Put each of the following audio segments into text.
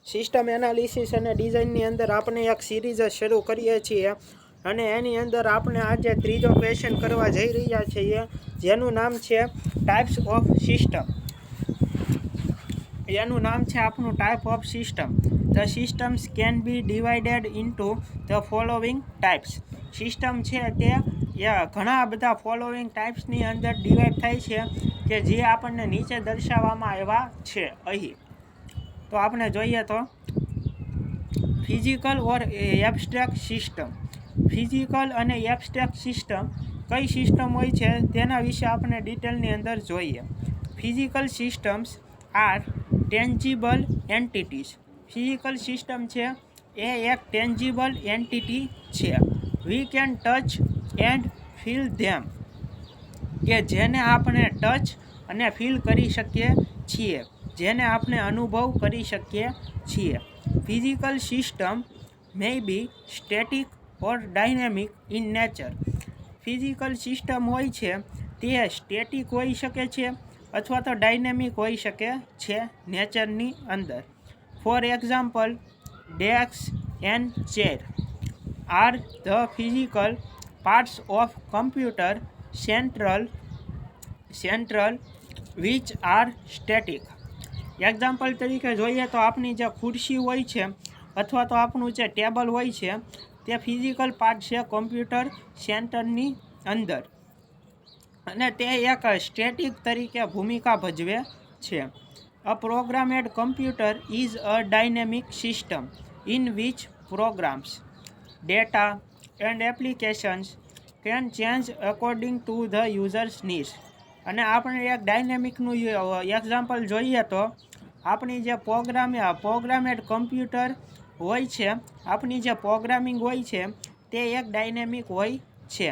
System analysis અને ડિઝાઇનની અંદર આપણે એક સિરીઝ શરૂ કરીએ છીએ અને એની અંદર આપણે આજે ત્રીજો ક્વેશ્ચન કરવા જઈ રહ્યા છીએ, જેનું નામ છે ટાઈપ્સ ઓફ સિસ્ટમ. એનું નામ છે આપણું type of system. The systems can be divided into the following types. System છે તે ઘણા બધા ફોલોવિંગ ટાઈપ્સની અંદર ડિવાઈડ થાય છે કે જે આપણને નીચે દર્શાવવામાં આવ્યા છે અહીં. તો આપણે જોઈએ તો physical or abstract system. Physical અને એબ્સ્ટ્રેક્ટ સિસ્ટમ કઈ સિસ્ટમ હોય છે તેના વિશે આપણે ડિટેલની અંદર જોઈએ. Physical systems are tangible entities. Physical system છે એ એક ટેન્જિબલ એન્ટિટી છે. We can touch and feel them, કે જેને આપણે ટચ અને ફીલ કરી શકીએ છીએ, જેને આપણે અનુભવ કરી શકીએ છીએ. Physical system may be static or dynamic in nature. Physical system હોય છે તે સ્ટેટિક હોઈ શકે છે અથવા તો ડાયનેમિક હોઈ શકે છે નેચરની અંદર. For example, desk and chair are the physical parts of computer central which are static. Example તરીકે જોઈએ તો આપણી જે ખુરશી હોય છે અથવા તો આપણું જે ટેબલ હોય છે તે ફિઝિકલ પાર્ટ છે કમ્પ્યુટર સેન્ટરની અંદર, અને તે એક સ્ટેટિક તરીકે ભૂમિકા ભજવે છે. A programmed computer is a dynamic system in which programs, data and applications can change according to the users needs. અને આપણે એક ડાયનેમિકનું એક્ઝામ્પલ જોઈએ તો આપણી જે પ્રોગ્રામેડ કમ્પ્યુટર હોય છે, આપણી જે પ્રોગ્રામિંગ હોય છે તે એક ડાયનેમિક હોય છે.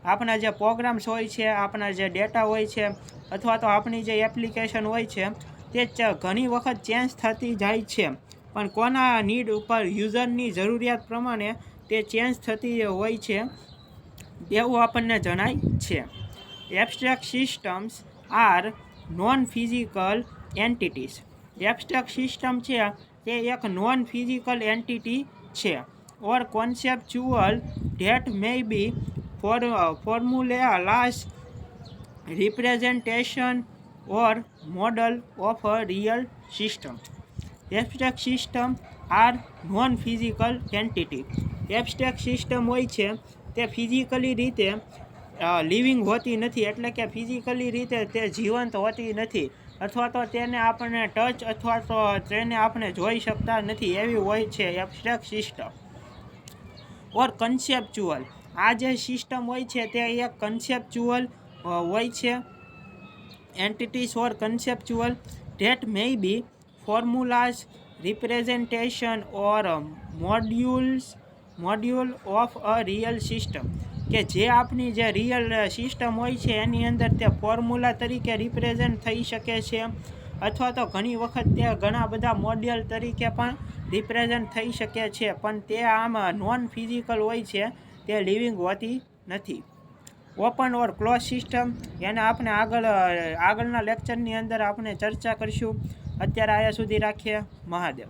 આપણા જે પ્રોગ્રામ્સ હોય છે, આપણા જે ડેટા હોય છે અથવા તો આપણી જે એપ્લિકેશન હોય છે તે ઘણી વખત ચેન્જ થતી જાય છે, પણ કોના નીડ ઉપર, યુઝરની જરૂરિયાત પ્રમાણે તે ચેન્જ થતી હોય છે તેવું આપણને જણાય છે. Abstract systems are non physical entities. Abstract system છે તે એક નોન ફિઝિકલ એન્ટિટી છે or conceptual that may be formulas, representation or model of a real system. Abstract system are non physical entity. Abstract system હોય છે તે physically રીતે living હોતી નથી, એટલે કે ફિઝિકલી રીતે તે જીવંત હોતી નથી અથવા તો તેને આપણે ટચ અથવા તો તેને આપણે જોઈ શકતા નથી, એવી હોય છે એબ્સ્ટ્રેક્ટ સિસ્ટમ. ઓર કન્સેપ્ચ્યુઅલ. આ જે સિસ્ટમ હોય છે તે એક કન્સેપ્ચ્યુઅલ હોય છે. Entities or conceptual that may be formulas, representation or module of a real system. કે જે આપણી જે રિયલ સિસ્ટમ હોય છે એની અંદર તે ફોર્મ્યુલા તરીકે રિપ્રેઝેન્ટ થઈ શકે છે અથવા તો ઘણી વખત તે ઘણા બધા મોડ્યુલ તરીકે પણ રિપ્રેઝેન્ટ થઈ શકે છે, પણ તે આમ નોન ફિઝિકલ હોય છે, તે લિવિંગ હોતી નથી. ઓપન ઓર ક્લોઝ સિસ્ટમ, એને આપણે આગળના લેક્ચરની અંદર આપણે ચર્ચા કરીશું. અત્યારે આયા સુધી રાખીએ. મહાદેવ.